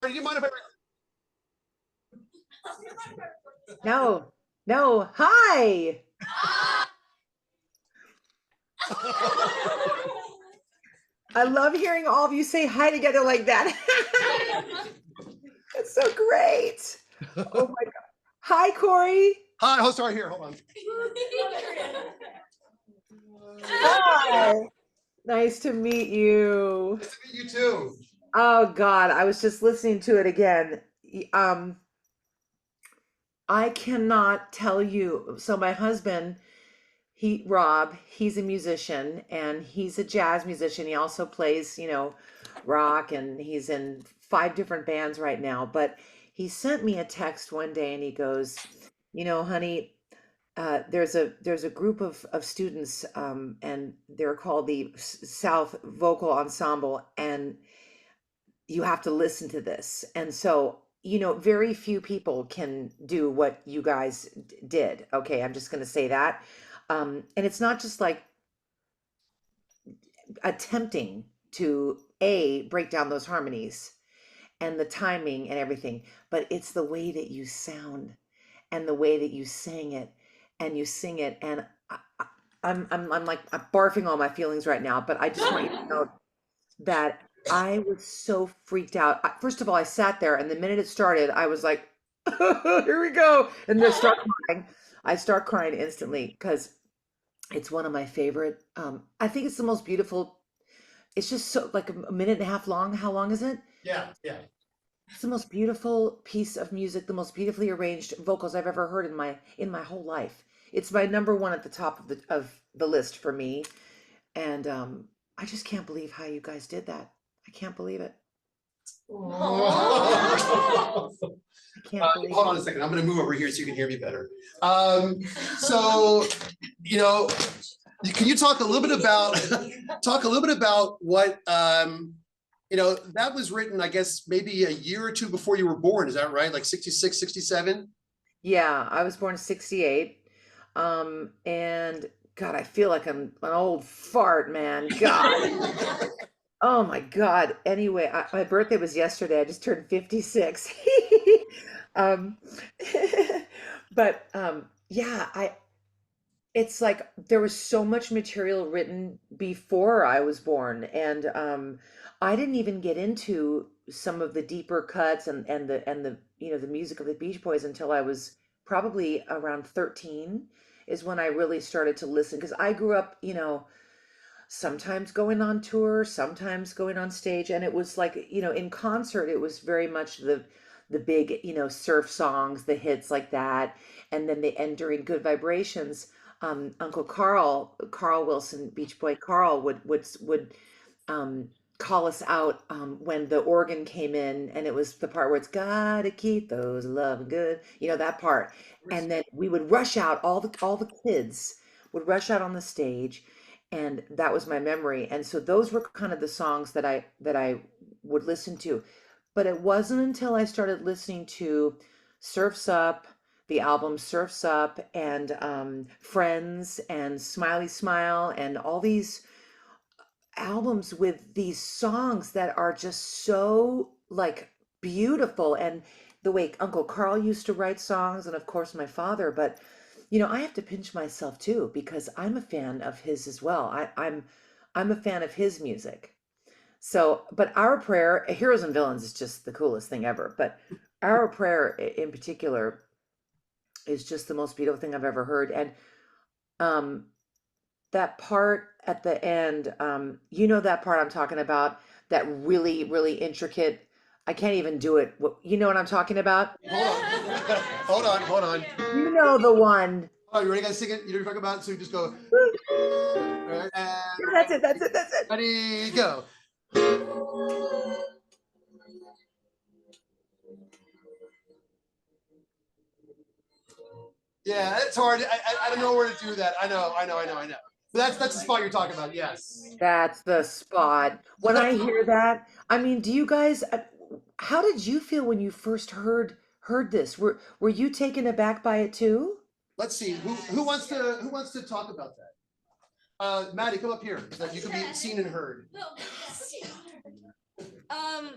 Do you mind if I? No, no. Hi. I love hearing all of you say hi together like that. That's so great. Oh my God. Hi, Corey. Hi. Oh, sorry. Here, hold on. Hi. Nice to meet you. Nice to meet you too. Oh God, I was just listening to it again. Um, I cannot tell you. So my husband, Rob, he's a musician and he's a jazz musician. He also plays, rock, and he's in 5 different bands right now. But he sent me a text one day and he goes, honey, there's a group of students, and they're called the South Vocal Ensemble, and you have to listen to this. And so, very few people can do what you guys did. Okay, I'm just going to say that. And it's not just like attempting to break down those harmonies and the timing and everything, but it's the way that you sound and the way that you sing it and you sing it. And I'm like, I'm barfing all my feelings right now, but I just want you to know that I was so freaked out. First of all, I sat there, and the minute it started, I was like, "Here we go!" And then start crying. I start crying instantly because it's one of my favorite. I think it's the most beautiful. It's just so like a minute and a half long. How long is it? Yeah, yeah. It's the most beautiful piece of music, the most beautifully arranged vocals I've ever heard in my whole life. It's my number one at the top of the list for me. And I just can't believe how you guys did that. I can't believe it. I can't believe Hold it. on a second. I'm going to move over here so you can hear me better. So, can you talk a little bit about what that was written, I guess, maybe a year or two before you were born. Is that right? Like 66, 67? Yeah, I was born in 68. And God, I feel like I'm an old fart, man. God. Oh my God. Anyway, my birthday was yesterday. I just turned 56. Um, but yeah, it's like there was so much material written before I was born, and I didn't even get into some of the deeper cuts and the the music of the Beach Boys until I was probably around 13 is when I really started to listen, because I grew up, sometimes going on tour, sometimes going on stage, and it was like, in concert, it was very much the big, surf songs, the hits like that, and then the end during Good Vibrations. Uncle Carl Wilson, Beach Boy Carl, would um, call us out when the organ came in, and it was the part where it's gotta keep those love good, that part. And then we would rush out, all the kids would rush out on the stage, and that was my memory. And so those were kind of the songs that I would listen to. But it wasn't until I started listening to Surf's Up, the album Surf's Up, and Friends, and Smiley Smile, and all these albums with these songs that are just so like beautiful, and the way Uncle Carl used to write songs, and of course my father. But I have to pinch myself too, because I'm a fan of his as well. I'm a fan of his music. So, but Our Prayer, Heroes and Villains, is just the coolest thing ever. But Our Prayer in particular is just the most beautiful thing I've ever heard. And um that part at the end, that part I'm talking about, that really, really intricate, I can't even do it. You know what I'm talking about? Hold on. Hold on. You know the one. Oh, you ready, guys? Sing it. You know what you're talking about? So you just go. All right, That's it, that's it, that's it. ready, go. Yeah, it's hard. I don't know where to do that. I know. But that's the spot you're talking about. Yes. That's the spot. When I hear that, I mean, do you guys, how did you feel when you first heard this? Were you taken aback by it too? Let's see. Who wants to talk about that? Maddie, come up here so that you can be seen and heard. Um,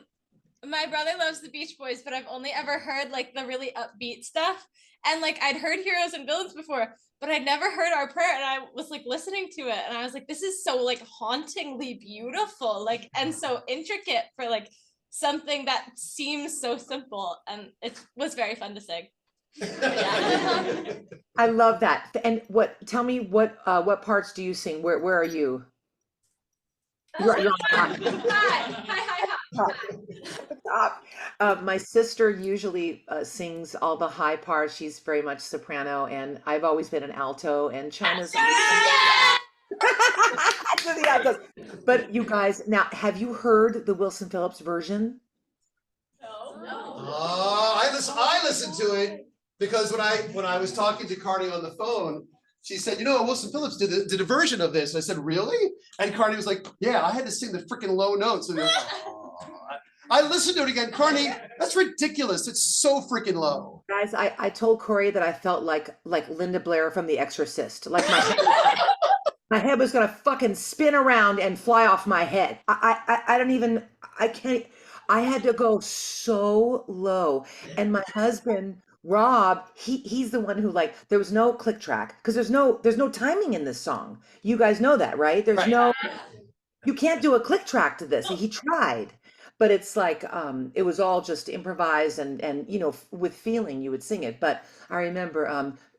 my brother loves the Beach Boys, but I've only ever heard like the really upbeat stuff. And like I'd heard Heroes and Villains before, but I'd never heard Our Prayer. And I was like listening to it and I was like, this is so like hauntingly beautiful, like, and so intricate for like something that seems so simple. And it was very fun to sing. Yeah. I love that. And tell me what parts do you sing? Where are you? You're on the Hi. top. My sister usually sings all the high parts. She's very much soprano, and I've always been an alto, and China's to the altos. But you guys, now have you heard the Wilson Phillips version? No. Oh, I listened to it because when I was talking to Carnie on the phone, she said, Wilson Phillips did a version of this. And I said, really? And Carnie was like, yeah, I had to sing the freaking low notes. And I listened to it again. Carnie, that's ridiculous. It's so freaking low. Guys, I told Corey that I felt like Linda Blair from The Exorcist. Like my head was gonna fucking spin around and fly off my head. I can't. I had to go so low. And my husband, Rob, he's the one who there was no click track because there's no timing in this song. You guys know that, right? You can't do a click track to this. He tried, but it's like it was all just improvised and with feeling you would sing it. But I remember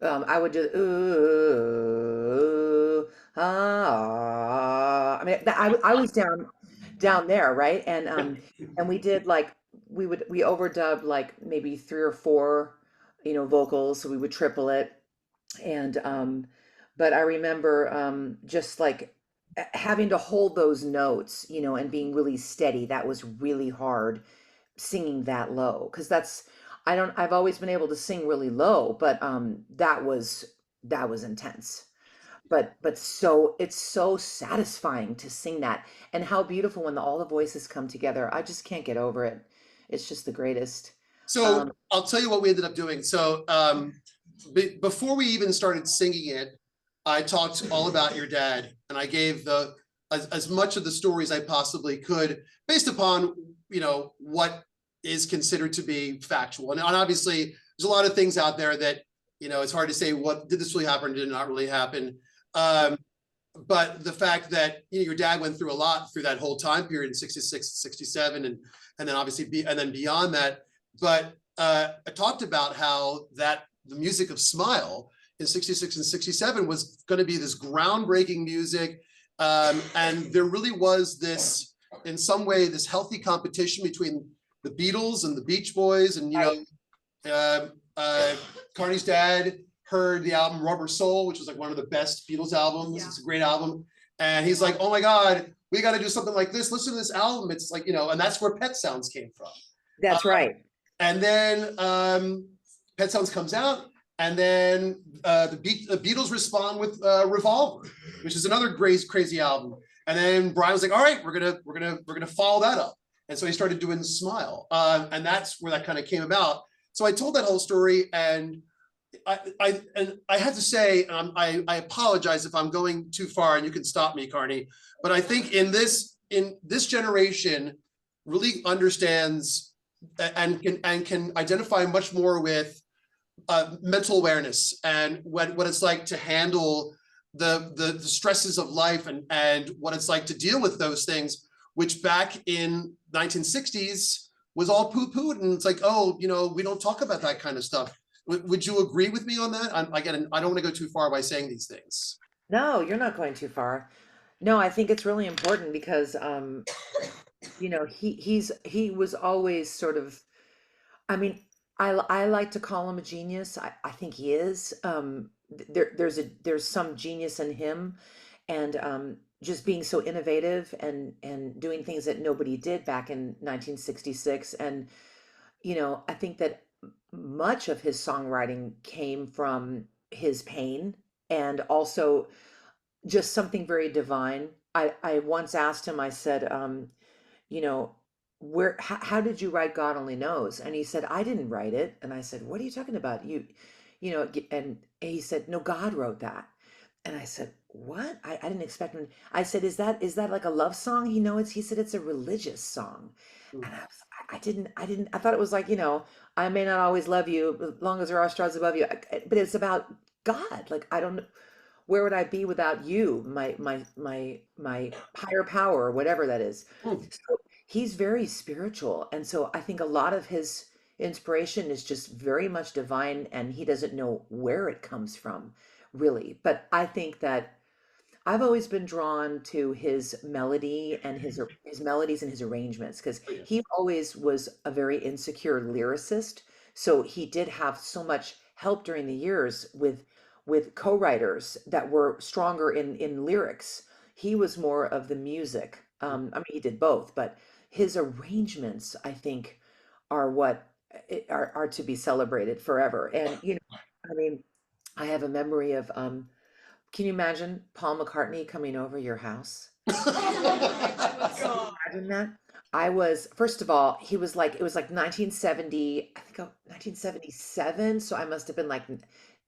I would do ooh, ah. I mean, I was down there, right? And we did we overdubbed maybe 3 or 4 vocals, so we would triple it. And but I remember just having to hold those notes, and being really steady. That was really hard singing that low, because I've always been able to sing really low, but that was intense. But so it's so satisfying to sing that, and how beautiful when all the voices come together. I just can't get over it. It's just the greatest. So I'll tell you what we ended up doing. So before we even started singing it, I talked all about your dad, and I gave as much of the stories I possibly could based upon what is considered to be factual. And obviously there's a lot of things out there that it's hard to say what did this really happen, did not really happen. But the fact that your dad went through a lot through that whole time period in 66, 67, and then obviously and then beyond that. But I talked about how the music of Smile in 66 and 67 was going to be this groundbreaking music. And there really was this, in some way, this healthy competition between the Beatles and the Beach Boys. And, Carnie's dad heard the album Rubber Soul, which was one of the best Beatles albums. Yeah. It's a great album. And he's like, oh my God, we got to do something like this. Listen to this album. It's and that's where Pet Sounds came from. That's right. And then Pet Sounds comes out, and then the Beatles respond with Revolver, which is another crazy album. And then Brian was like, all right, we're gonna follow that up. And so he started doing Smile. And that's where that kind of came about. So I told that whole story, and I had to say, I apologize if I'm going too far, and you can stop me, Carnie. But I think in this generation really understands and can identify much more with mental awareness and what it's like to handle the stresses of life and what it's like to deal with those things, which back in 1960s was all poo-pooed, and it's like, oh, we don't talk about that kind of stuff. Would you agree with me on that? I don't want to go too far by saying these things. No, you're not going too far. No, I think it's really important because he was always sort of, I mean, I like to call him a genius. I think he is. There's some genius in him, and just being so innovative and doing things that nobody did back in 1966. And I think that much of his songwriting came from his pain, and also just something very divine. I once asked him, I said, how did you write God Only Knows? And he said, I didn't write it. And I said, what are you talking about? And he said, no, God wrote that. And I said, what? I didn't expect him. I said, is that like a love song? He said, it's a religious song. And I thought it was like, I may not always love you as long as there are stars above you. But it's about God. Like, I don't know, where would I be without you, my higher power, or whatever that is. Hmm. So he's very spiritual. And so I think a lot of his inspiration is just very much divine, and he doesn't know where it comes from, really. But I think that I've always been drawn to his melody and his melodies and his arrangements, because Oh, yeah. he always was a very insecure lyricist. So he did have so much help during the years with co-writers that were stronger in lyrics. He was more of the music. I mean, he did both, but his arrangements, I think, are what are to be celebrated forever. And I mean, I have a memory of can you imagine Paul McCartney coming over your house? God. Imagine that. I was, first of all, he was like, it was like 1970, I think 1977. So I must have been like,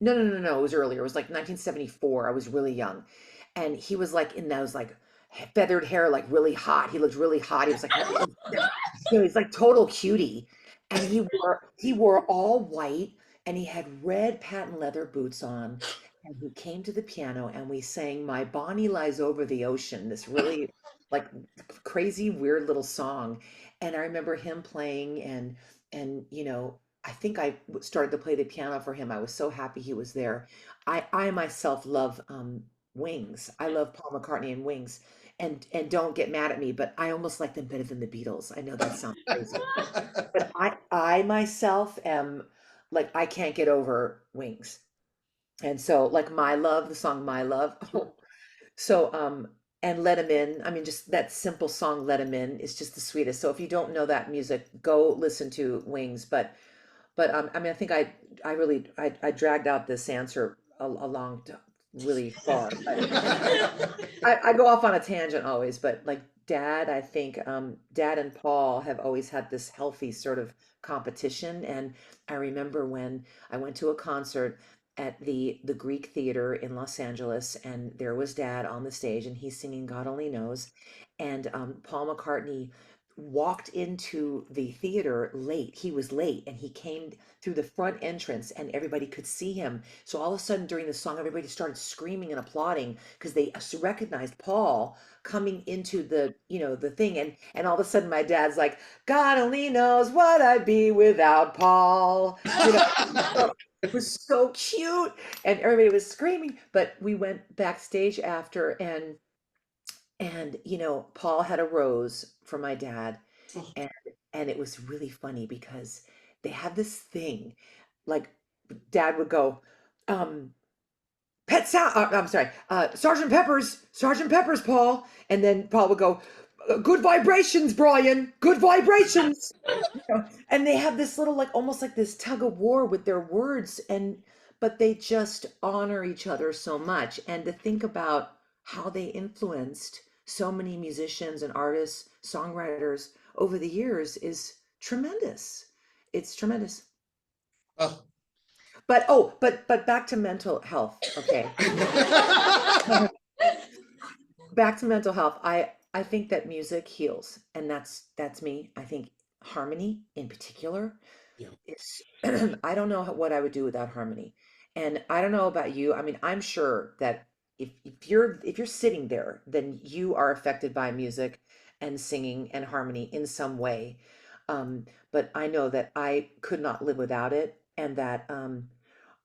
no, it was earlier. It was like 1974. I was really young. And he was like in those like feathered hair, like really hot. He looked really hot. He was like, he's like total cutie. And he wore all white, and he had red patent leather boots on. And he came to the piano and we sang My Bonnie Lies Over the Ocean, this really like crazy weird little song. And I remember him playing, and I think started to play the piano for him. I was so happy he was there. I myself love Wings. I love Paul McCartney and Wings. And don't get mad at me, but I almost like them better than the Beatles. I know that sounds crazy, but I myself am like, I can't get over Wings. And so like My Love, the song My Love. So and Let Him In. I mean, just that simple song Let Him In is just the sweetest. So if you don't know that music, go listen to Wings. But I mean, I think I dragged out this answer along really far. But I go off on a tangent always, but like Dad, I think Dad and Paul have always had this healthy sort of competition. And I remember when I went to a concert at the Greek Theater in Los Angeles, and there was Dad on the stage, and he's singing God Only Knows. And Paul McCartney walked into the theater late. He was late, and he came through the front entrance, and everybody could see him. So all of a sudden during the song, everybody started screaming and applauding because they recognized Paul coming into the thing. And all of a sudden my dad's like, God only knows what I'd be without Paul. It was so cute, and everybody was screaming. But we went backstage after, and Paul had a rose for my dad. and and it was really funny because they had this thing, like Dad would go, um Pet Sound, I'm sorry, Sergeant Pepper's, Paul. And then Paul would go, good vibrations, Brian, good vibrations. And they have this little, like, almost like this tug of war with their words, but they just honor each other so much. And to think about how they influenced so many musicians and artists, songwriters over the years is tremendous. It's tremendous. Oh. But back to mental health. Okay. Back to mental health. I think that music heals, and that's me. I think harmony in particular Yeah. is I don't know what I would do without harmony. And I don't know about you. I mean, I'm sure that if you're sitting there, then you are affected by music and singing and harmony in some way. But I know that I could not live without it, and that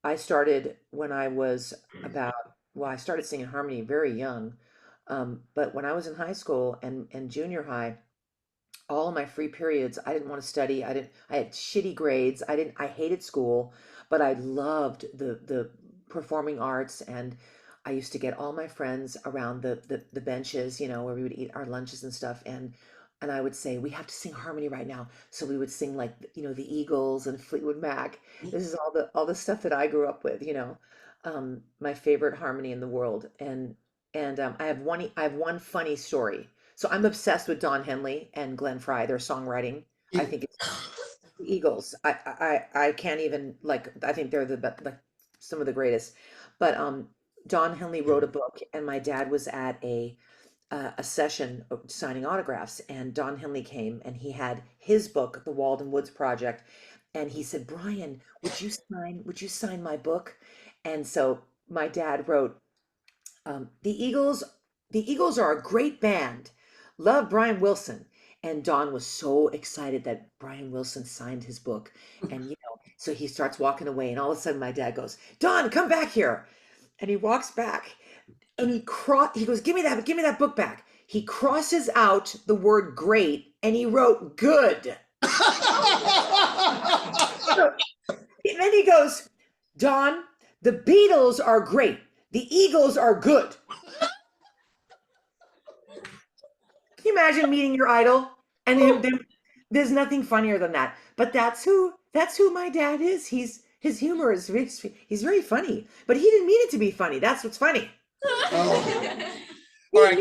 I started when I was about, well, I started singing harmony very young. But when I was in high school and junior high, all of my free periods, I didn't want to study. I had shitty grades. I hated school, but I loved the performing arts. And I used to get all my friends around the benches, where we would eat our lunches and stuff. And I would say, we have to sing harmony right now. So we would sing like, the Eagles and Fleetwood Mac. This is all the stuff that I grew up with. My favorite harmony in the world. And I have one funny story. So I'm obsessed with Don Henley and Glenn Frey, their songwriting. I think it's the Eagles. I can't even, like, I think they're like some of the greatest. But Don Henley wrote a book, and my dad was at a session signing autographs, and Don Henley came, and he had his book, The Walden Woods Project, and he said, Brian, would you sign my book? And so my dad wrote, the Eagles are a great band. Love, Brian Wilson. And Don was so excited that Brian Wilson signed his book. And so he starts walking away, and all of a sudden my dad goes, Don, come back here. And he walks back, and he goes, give me that book back. He crosses out the word great, and he wrote good. And then he goes, Don, the Beatles are great. The Eagles are good. Can you imagine meeting your idol? And there's nothing funnier than that. But that's who my dad is. His humor is he's very funny, but he didn't mean it to be funny. That's what's funny. Oh. All right,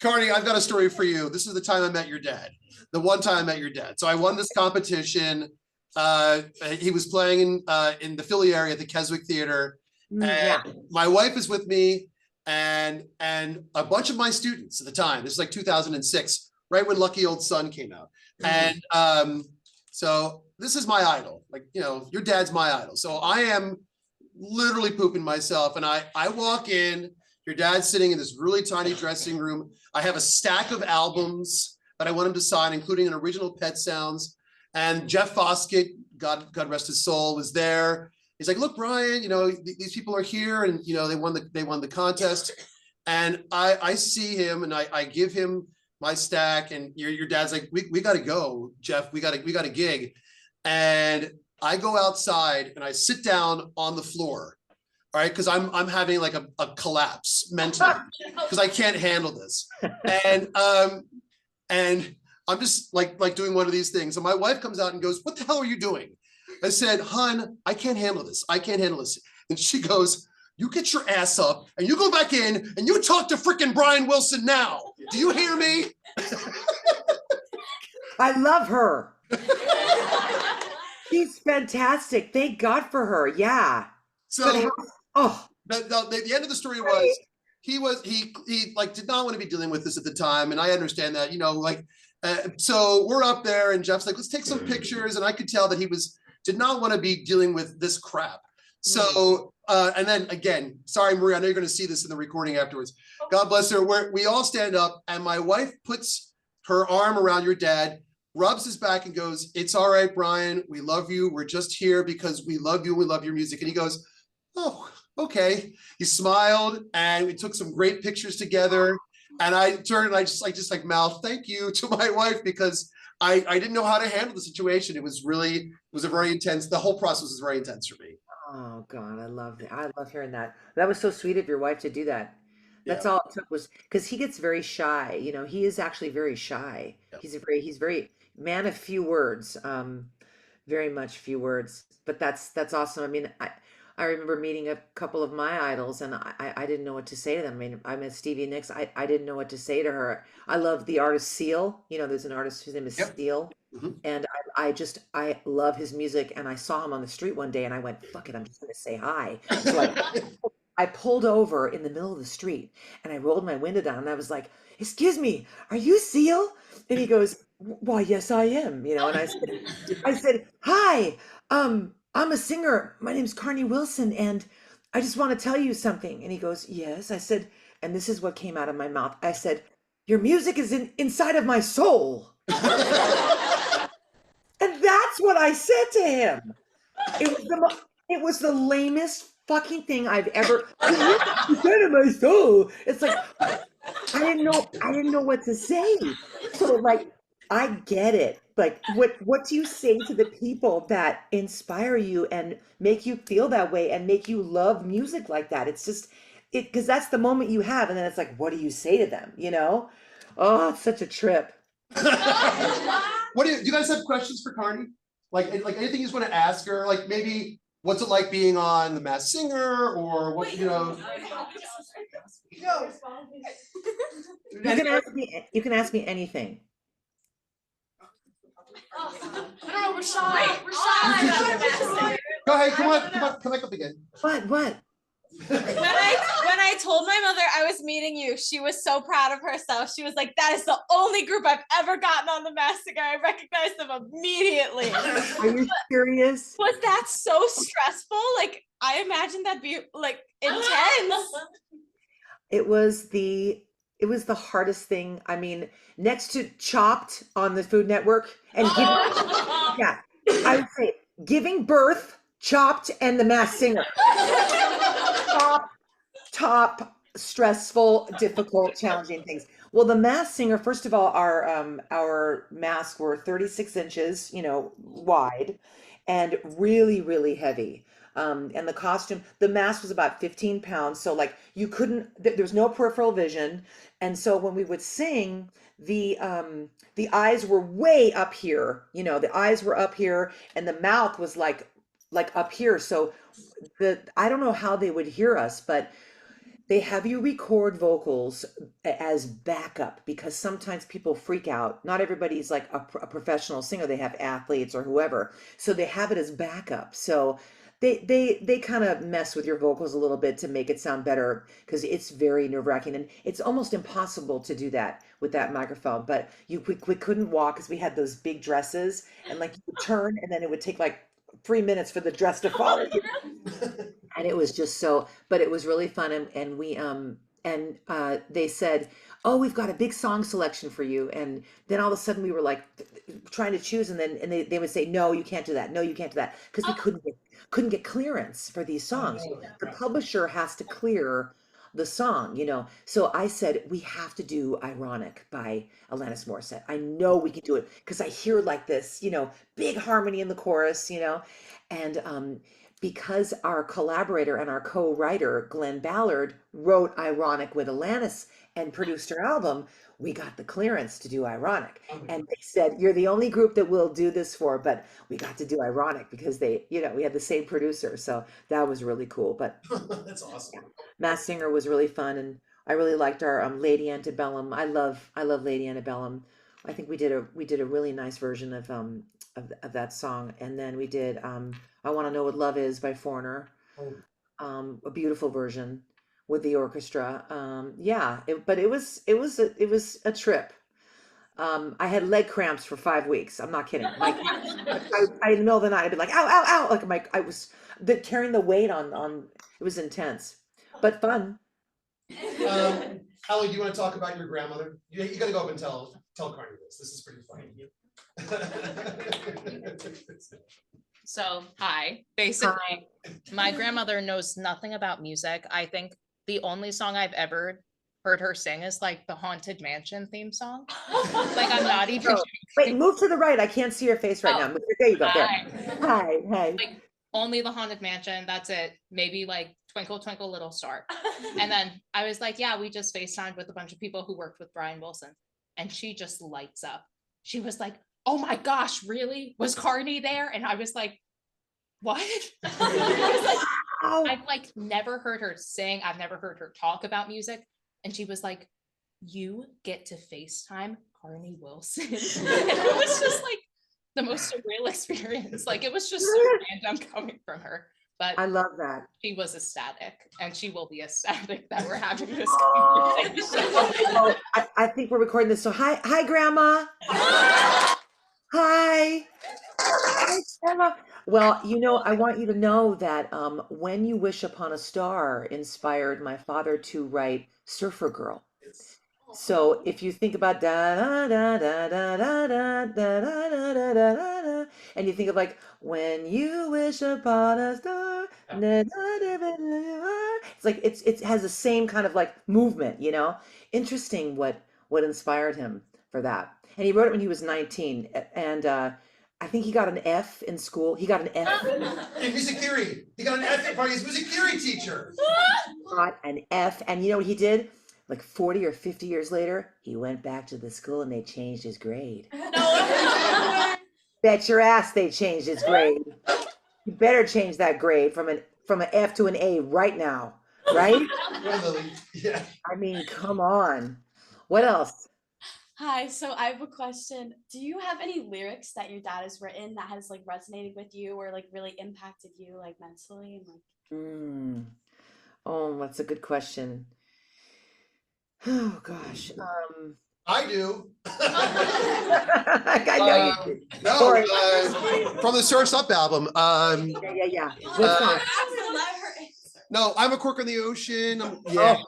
Carnie, I've got a story for you. This is the time I met your dad. The one time I met your dad. So I won this competition. He was playing in the Philly area at the Keswick Theater. And my wife is with me, and a bunch of my students at the time. This is like 2006, right when Lucky Old Son came out. And so this is my idol. Like, your dad's my idol. So I am literally pooping myself, and I walk in. Your dad's sitting in this really tiny dressing room. I have a stack of albums that I want him to sign, including an original Pet Sounds. And Jeff Foskett, God rest his soul, was there. He's like, look, Brian, these people are here, and they won the contest. And I see him, and I give him my stack, and your dad's like, we got to go, Jeff. We got a gig. And I go outside and I sit down on the floor. All right, because I'm having like a collapse mentally because I can't handle this. And I'm just like doing one of these things. And my wife comes out and goes, what the hell are you doing? I said, hun, I can't handle this. I can't handle this. And she goes, you get your ass up and you go back in and you talk to freaking Brian Wilson now. Do you hear me? I love her. She's fantastic. Thank God for her. Yeah. So the end of the story was he like did not want to be dealing with this at the time. And I understand that, so we're up there and Jeff's like, let's take some pictures. And I could tell that he did not want to be dealing with this crap. So, and then again, sorry, Maria, I know you're going to see this in the recording afterwards. God bless her. We all stand up and my wife puts her arm around your dad, rubs his back and goes, it's all right, Brian. We love you. We're just here because we love you. We love your music. And he goes, oh, okay. He smiled and we took some great pictures together. And I turned and I just like mouthed thank you to my wife because I didn't know how to handle the situation. It was a very intense, the whole process was very intense for me. Oh God, I love hearing that. That was so sweet of your wife to do that. That's all it took was because he gets very shy. He is actually very shy. Yep. He's very man of few words, very much few words. But that's awesome. I mean, I remember meeting a couple of my idols, and I didn't know what to say to them. I mean, I met Stevie Nicks. I didn't know what to say to her. I love the artist Seal. There's an artist whose name is Seal, and I love his music. And I saw him on the street one day, and I went, "Fuck it, I'm just gonna say hi." So I pulled over in the middle of the street, and I rolled my window down, and I was like, "Excuse me, are you Seal?" And he goes, "Why, yes, I am." And I said, "Hi, I'm a singer. My name's Carnie Wilson, and I just want to tell you something." And he goes, "Yes." I said, and this is what came out of my mouth. I said, "Your music is inside of my soul." And that's what I said to him. It was the lamest fucking thing I've ever. Inside of my soul. It's like I didn't know what to say. So like I get it. Like what do you say to the people that inspire you and make you feel that way and make you love music like that? It's just because that's the moment you have, and then it's like, what do you say to them? Oh, it's such a trip. Do you guys have questions for Carnie? Like anything you just want to ask her? Like maybe what's it like being on The Masked Singer, or what? You can ask me anything. No, we're shy. We're shy. Go ahead, come on, come back up again. What? When I told my mother I was meeting you, she was so proud of herself. She was like, that is the only group I've ever gotten on the Masked Singer. I recognized them immediately. Are you serious? Was that so stressful? Like, I imagine that'd be like intense. It was the hardest thing. I mean, next to Chopped on the Food Network and yeah, I would say giving birth, Chopped, and the Masked Singer. Top stressful, difficult, challenging things. Well, the Masked Singer, first of all, our masks were 36 inches, wide, and really, really heavy. And the costume, the mask was about 15 pounds. So like you couldn't, there's no peripheral vision. And so when we would sing, the eyes were way up here, the eyes were up here and the mouth was like up here. So I don't know how they would hear us, but they have you record vocals as backup because sometimes people freak out. Not everybody's like a professional singer. They have athletes or whoever. So they have it as backup. So they kind of mess with your vocals a little bit to make it sound better because it's very nerve-wracking and it's almost impossible to do that with that microphone. But we couldn't walk because we had those big dresses and like you would turn and then it would take like 3 minutes for the dress to fall. And it was just so, but it was really fun. And we, they said, oh, we've got a big song selection for you. And then all of a sudden we were like trying to choose. And then, they would say, no, you can't do that. No, you can't do that. Cause we couldn't get clearance for these songs. The publisher has to clear the song, So I said, we have to do Ironic by Alanis Morissette. I know we can do it. Cause I hear like this, big harmony in the chorus, and, because our collaborator and our co-writer, Glenn Ballard, wrote Ironic with Alanis and produced her album, we got the clearance to do Ironic. And they said, you're the only group that we'll do this for, but we got to do Ironic because we had the same producer. So that was really cool. But that's awesome. Masked Singer was really fun. And I really liked our Lady Antebellum. I love Lady Antebellum. I think we did a really nice version of that song. And then we did I Want to Know What Love Is by Foreigner. A beautiful version with the orchestra. But it was a trip. I had leg cramps for 5 weeks. I'm not kidding. I in the middle of the night, I'd be like, ow, ow, ow. Like I was carrying the weight on, it was intense, but fun. Hallie, do you want to talk about your grandmother? You got to go up and tell Carnie this. This is pretty funny. So, hi. Basically, my grandmother knows nothing about music. I think the only song I've ever heard her sing is like the Haunted Mansion theme song. Like, I'm not even joking. Wait, move to the right. I can't see your face right now. There you go. There. Hi. Like, only the Haunted Mansion. That's it. Maybe like Twinkle Twinkle Little Star. And then I was like, yeah, we just FaceTimed with a bunch of people who worked with Brian Wilson. And she just lights up. She was like, oh my gosh, really? Was Carnie there? And I was like, what? I've like never heard her sing. I've never heard her talk about music. And she was like, you get to FaceTime Carnie Wilson. And it was just like the most surreal experience. Like it was just so random coming from her. But I love that. She was ecstatic, and she will be ecstatic that we're having this conversation. I think we're recording this. So hi, Grandma. Hi, Grandma. Well, I want you to know that When You Wish Upon a Star inspired my father to write Surfer Girl. So if you think about da da da da da da da da da da da da, and you think of like when you wish upon a star, it's like it has the same kind of like movement, Interesting what inspired him for that. And he wrote it when he was 19, and I think he got an F in school. He got an F in music theory. He got an F from his music theory teacher. Got an F, and you know what he did? Like 40 or 50 years later, he went back to the school and they changed his grade. No. Bet your ass they changed his grade. You better change that grade from an F to an A right now, right? Yeah. I mean, come on. What else? Hi, so I have a question. Do you have any lyrics that your dad has written that has like resonated with you or like really impacted you like mentally and like? Oh, that's a good question. Oh gosh. I do. I know you did. No, Corey. from the Surf's Up album. Yeah. What song? No, I'm a Cork on the Ocean. Yeah,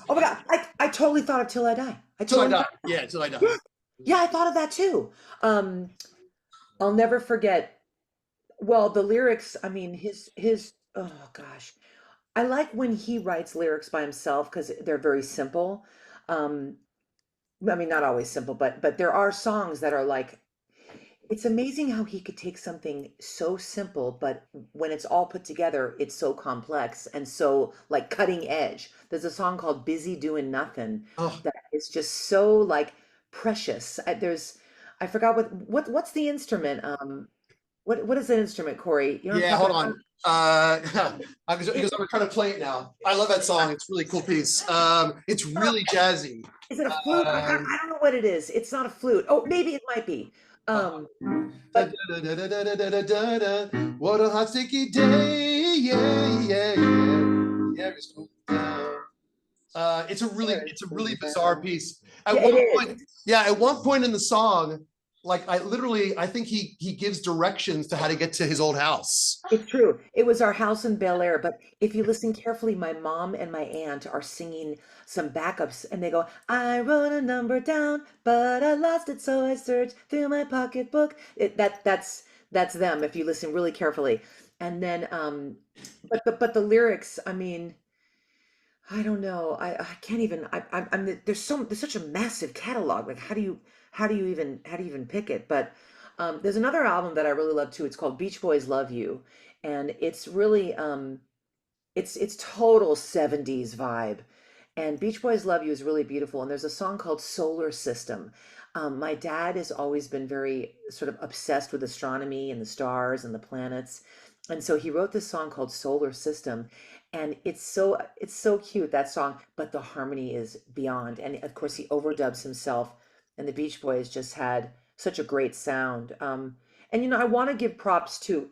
Oh my God. I totally thought of Till I Die. till I die. Yeah, till I die. Yeah, I thought of that too. I'll never forget. Well, the lyrics, I mean, his oh gosh. I like when he writes lyrics by himself because they're very simple. Um, I mean, not always simple, but there are songs that are like, it's amazing how he could take something so simple, but when it's all put together, it's so complex and so like cutting edge. There's a song called Busy Doing Nothing Oh, that is just so like precious. I forgot what's the instrument? What is the instrument, Corey? You know what I'm yeah, hold talking on. Because I'm trying to play it now. I love that song. It's a really cool piece. It's really jazzy. Is it a flute? I don't know what it is. It's not a flute. Oh, maybe it might be. But What a hot sticky day. Yeah, it's cool down. It's a really bizarre piece. At yeah, one it point, is. yeah, at one point in the song, like I think he gives directions to how to get to his old house. It's true. It was our house in Bel Air, but if you listen carefully, my mom and my aunt are singing some backups, and they go, "I wrote a number down, but I lost it, so I searched through my pocketbook." That's them if you listen really carefully. And then, but the lyrics, I mean, I don't know. I can't even. There's such a massive catalog. Like how do you even pick it? But there's another album that I really love too. It's called Beach Boys Love You, and it's really it's total 70s vibe. And Beach Boys Love You is really beautiful. And there's a song called Solar System. My dad has always been very sort of obsessed with astronomy and the stars and the planets. And so he wrote this song called Solar System. And it's so cute, that song, but the harmony is beyond. And of course he overdubs himself, and the Beach Boys just had such a great sound. And I want to give props to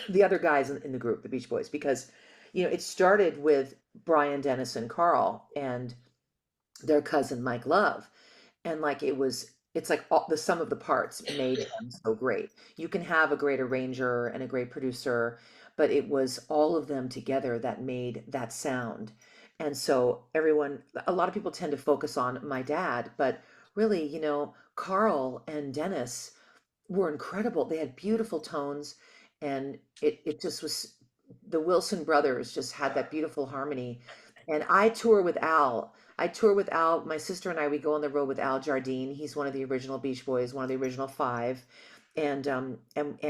the other guys in the group, the Beach Boys, because it started with Brian, Dennis, and Carl, and their cousin Mike Love, and like it's like the sum of the parts made them so great. You can have a great arranger and a great producer, but it was all of them together that made that sound. And so a lot of people tend to focus on my dad, but really, Carl and Dennis were incredible. They had beautiful tones, and it just was, the Wilson brothers just had that beautiful harmony. And I tour with Al. I tour with Al. My sister and I, we go on the road with Al Jardine. He's one of the original Beach Boys, one of the original five. And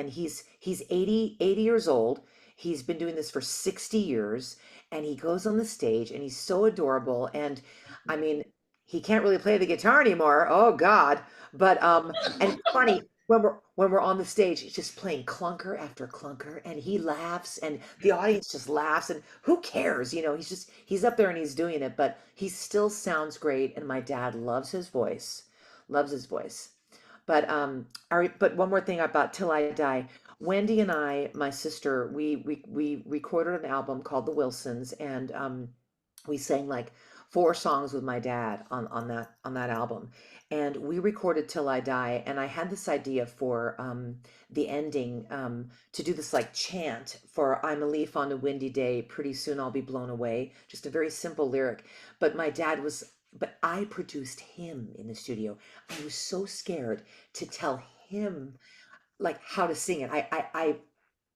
he's 80 years old. He's been doing this for 60 years, and he goes on the stage and he's so adorable. And I mean, he can't really play the guitar anymore. Oh God. But and it's funny when we're on the stage, he's just playing clunker after clunker, and he laughs, and the audience just laughs, and who cares? He's up there and he's doing it, but he still sounds great, and my dad loves his voice. But one more thing about Till I Die. Wendy and I, my sister, we recorded an album called The Wilsons, and we sang like four songs with my dad on that album, and we recorded Till I Die. And I had this idea for the ending, to do this like chant for "I'm a leaf on a windy day, pretty soon I'll be blown away," just a very simple lyric. But I produced him in the studio. I was so scared to tell him like how to sing it. I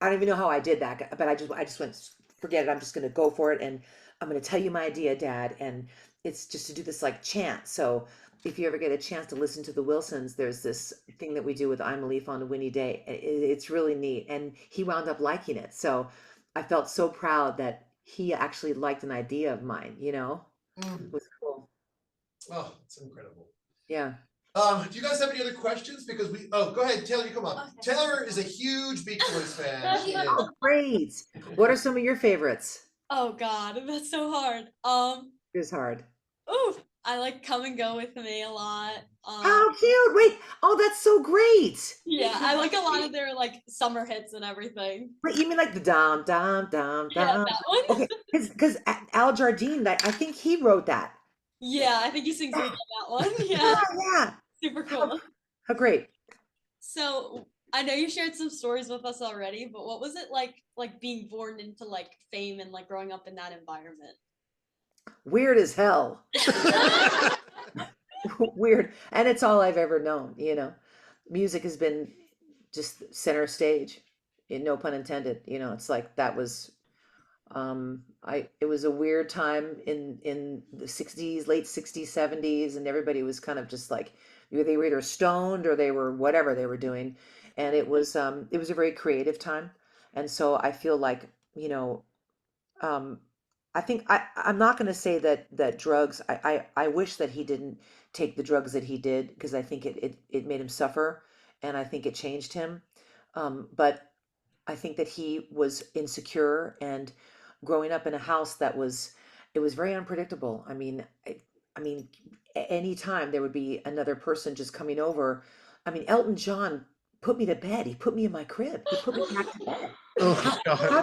don't even know how I did that, but I just went, forget it. I'm just going to go for it. And I'm going to tell you my idea, Dad. And it's just to do this like chant. So if you ever get a chance to listen to the Wilsons, there's this thing that we do with "I'm a Leaf on a Windy Day." It's really neat. And he wound up liking it. So I felt so proud that he actually liked an idea of mine, It was cool. Oh, it's incredible. Yeah. Do you guys have any other questions? Because go ahead, Taylor, you come on. Okay. Taylor is a huge Beach Boys fan. She is. Oh, great. What are some of your favorites? Oh God, that's so hard. It was hard. Ooh, I like Come and Go with Me a lot. How cute! Wait, oh, that's so great. Yeah, I like a lot of their like summer hits and everything. Wait, you mean like the dum dum dum Yeah, dum? that one. Okay, because Al Jardine, that I think he wrote that. Yeah, I think he sings lead on that one. Yeah, Yeah, yeah. super How, cool. how great. So I know you shared some stories with us already, but what was it like being born into like fame and like growing up in that environment? Weird as hell. Weird, and it's all I've ever known. Music has been just center stage, no pun intended. It's like that was it was a weird time in the 60s, late 60s, 70s, and everybody was kind of just like they were either stoned or they were whatever they were doing, and it was a very creative time. And so I feel like, you know um I think I'm not going to say that drugs. I wish that he didn't take the drugs that he did, because I think it made him suffer, and I think it changed him. But I think that he was insecure, and growing up in a house it was very unpredictable. I mean, any time there would be another person just coming over. I mean, Elton John put me to bed. He put me in my crib. He put me back to bed. Oh, How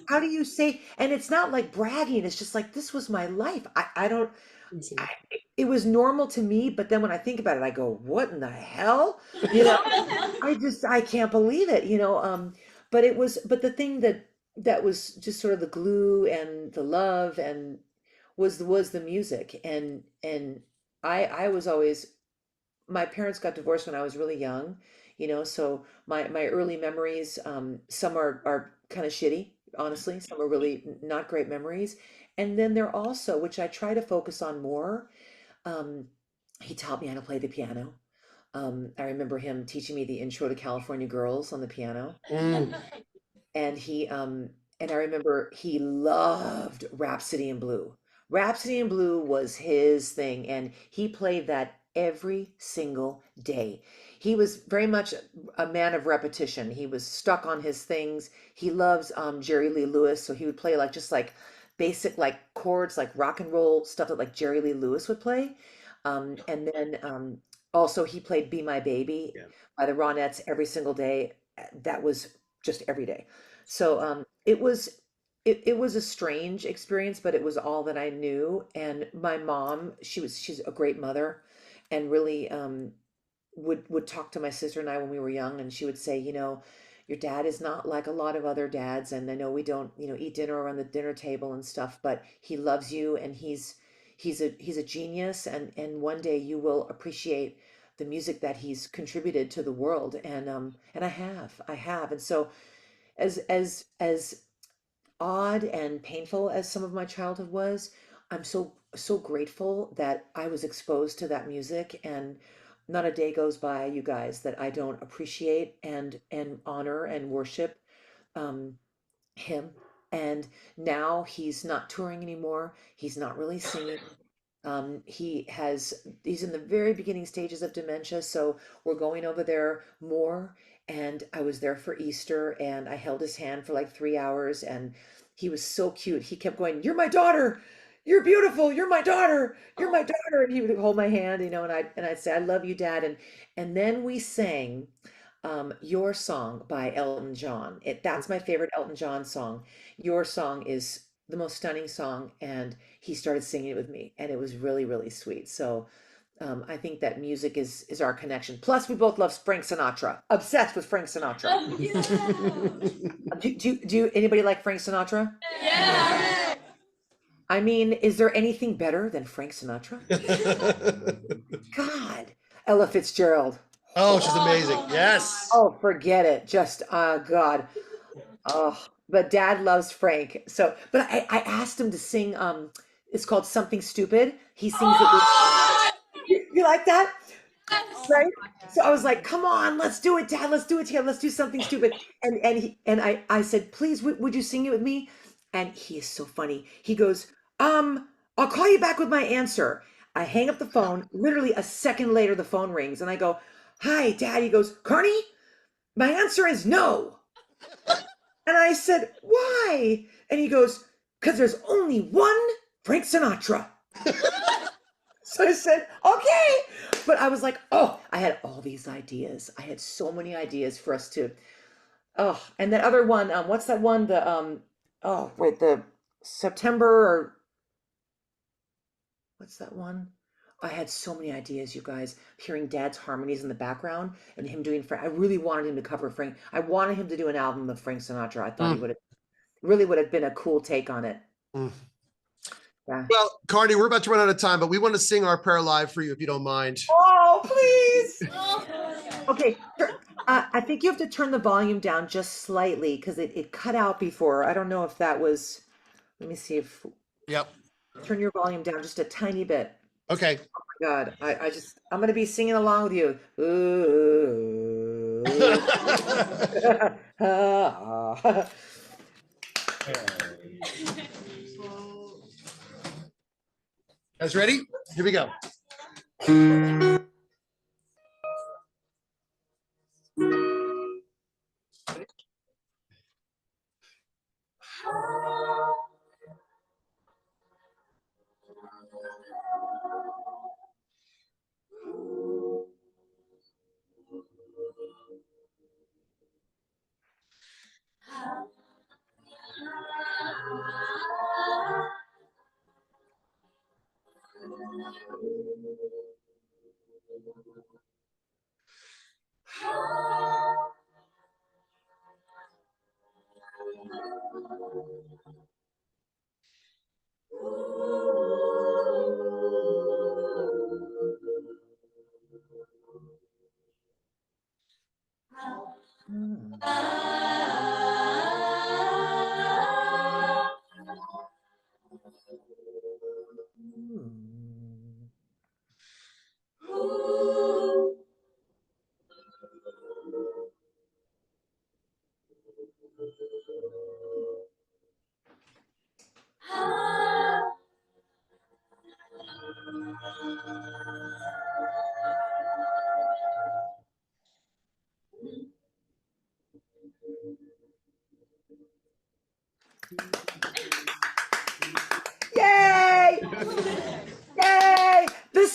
God. do you say? And it's not like bragging. It's just like, this was my life. I don't. I, it was normal to me, but then when I think about it, I go, what in the hell? You know, I can't believe it. But the thing that was just sort of the glue and the love and was the music. And I was always, my parents got divorced when I was really young, so my early memories, some are kind of shitty, honestly. Some are really not great memories. And then there also, which I try to focus on more, um, he taught me how to play the piano. I remember him teaching me the Intro to California Girls on the piano. Mm. And I remember he loved Rhapsody in Blue. Rhapsody in Blue was his thing, and he played that every single day. He was very much a man of repetition. He was stuck on his things. He loves Jerry Lee Lewis, so he would play like just like basic like chords, like rock and roll stuff that like Jerry Lee Lewis would play. And then also he played Be My Baby Yeah. by the Ronettes every single day. That was just every day. So it was a strange experience, but it was all that I knew. And my mom, she's a great mother, and really would talk to my sister and I when we were young, and she would say, your dad is not like a lot of other dads, and I know we don't, eat dinner around the dinner table and stuff, but he loves you, and he's a genius, and one day you will appreciate the music that he's contributed to the world. And I have. And so as odd and painful as some of my childhood was, I'm so grateful that I was exposed to that music. And not a day goes by, you guys, that I don't appreciate and honor and worship um him. And now he's not touring anymore. He's not really singing. He's in the very beginning stages of dementia, so we're going over there more. And I was there for Easter, and I held his hand for like 3 hours, and he was so cute. He kept going, "You're my daughter. You're beautiful. You're my daughter. You're my daughter." And he would hold my hand, and I'd say, "I love you, Dad." And then we sang Your Song by Elton John. That's my favorite Elton John song. Your Song is the most stunning song, and he started singing it with me, and it was really, really sweet. So I think that music is our connection. Plus, we both love Frank Sinatra. Obsessed with Frank Sinatra. Oh, yeah. Do anybody like Frank Sinatra? Yeah. I mean, is there anything better than Frank Sinatra? God, Ella Fitzgerald. Oh, she's amazing. Yes. Oh, forget it. Just, God. Oh, but Dad loves Frank. So, but I asked him to sing. It's called Something Stupid. He sings it. You like that? Right? So I was like, "Come on, let's do it, Dad. Let's do it together. Let's do Something Stupid." And I said, "Please, would you sing it with me?" And he is so funny. He goes, "I'll call you back with my answer." I hang up the phone. Literally a second later, the phone rings, and I go, "Hi, Dad." He goes, "Carnie, my answer is no." And I said, "Why?" And he goes, "Because there's only one Frank Sinatra." So I said, okay. But I was like, oh, I had all these ideas. I had so many ideas for us to, oh, and that other one, what's that one? Oh, wait, the September or what's that one? I had so many ideas, you guys, hearing Dad's harmonies in the background and him doing Frank. I really wanted him to cover Frank. I wanted him to do an album of Frank Sinatra. I thought he would have really would have been a cool take on it. Yeah. Well, Carnie, we're about to run out of time, but we want to sing our prayer live for you if you don't mind. Oh, please. Okay. I think you have to turn the volume down just slightly because it cut out before. I don't know if that was, let me see if, Yep. turn your volume down just a tiny bit. Okay. Oh my God. I'm going to be singing along with you. Ooh. Guys ready? Here we go. Yay! Yay! The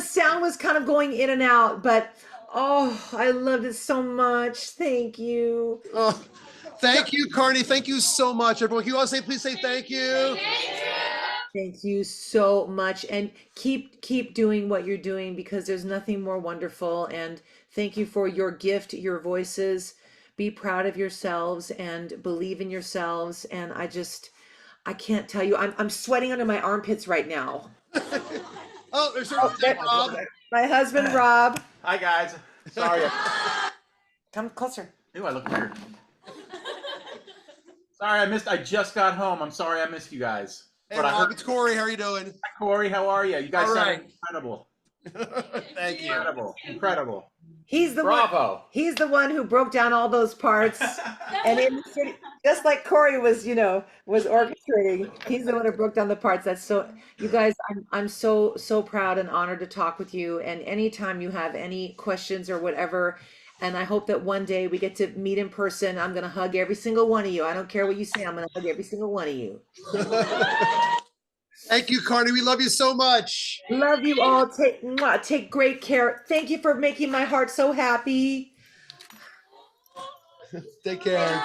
sound was kind of going in and out, but oh, I loved it so much. Thank you. Oh, thank you, Carnie. Thank you so much. Everyone, can you all please say thank you? Thank you so much. And keep doing what you're doing because there's nothing more wonderful. And thank you for your gift, your voices. Be proud of yourselves and believe in yourselves. And I can't tell you, I'm sweating under my armpits right now. Oh, there's Rob. My husband, Rob. Hi guys. Sorry. Come closer. Ew, I look weird. Sorry, I just got home. I'm sorry I missed you guys. Hey, But I Rob, heard, it's Corey. How are you doing? hi, Corey, how are you? You guys All sound right. incredible. Thank you. Incredible. Incredible. He's the Bravo. one. He's the one who broke down all those parts, and in the city, just like Corey was orchestrating. He's the one who broke down the parts. That's so. You guys, I'm so proud and honored to talk with you. And anytime you have any questions or whatever, and I hope that one day we get to meet in person. I'm gonna hug every single one of you. I don't care what you say. I'm gonna hug every single one of you. Thank you, Carnie. We love you so much. Love you all. Take great care. Thank you for making my heart so happy. Take care.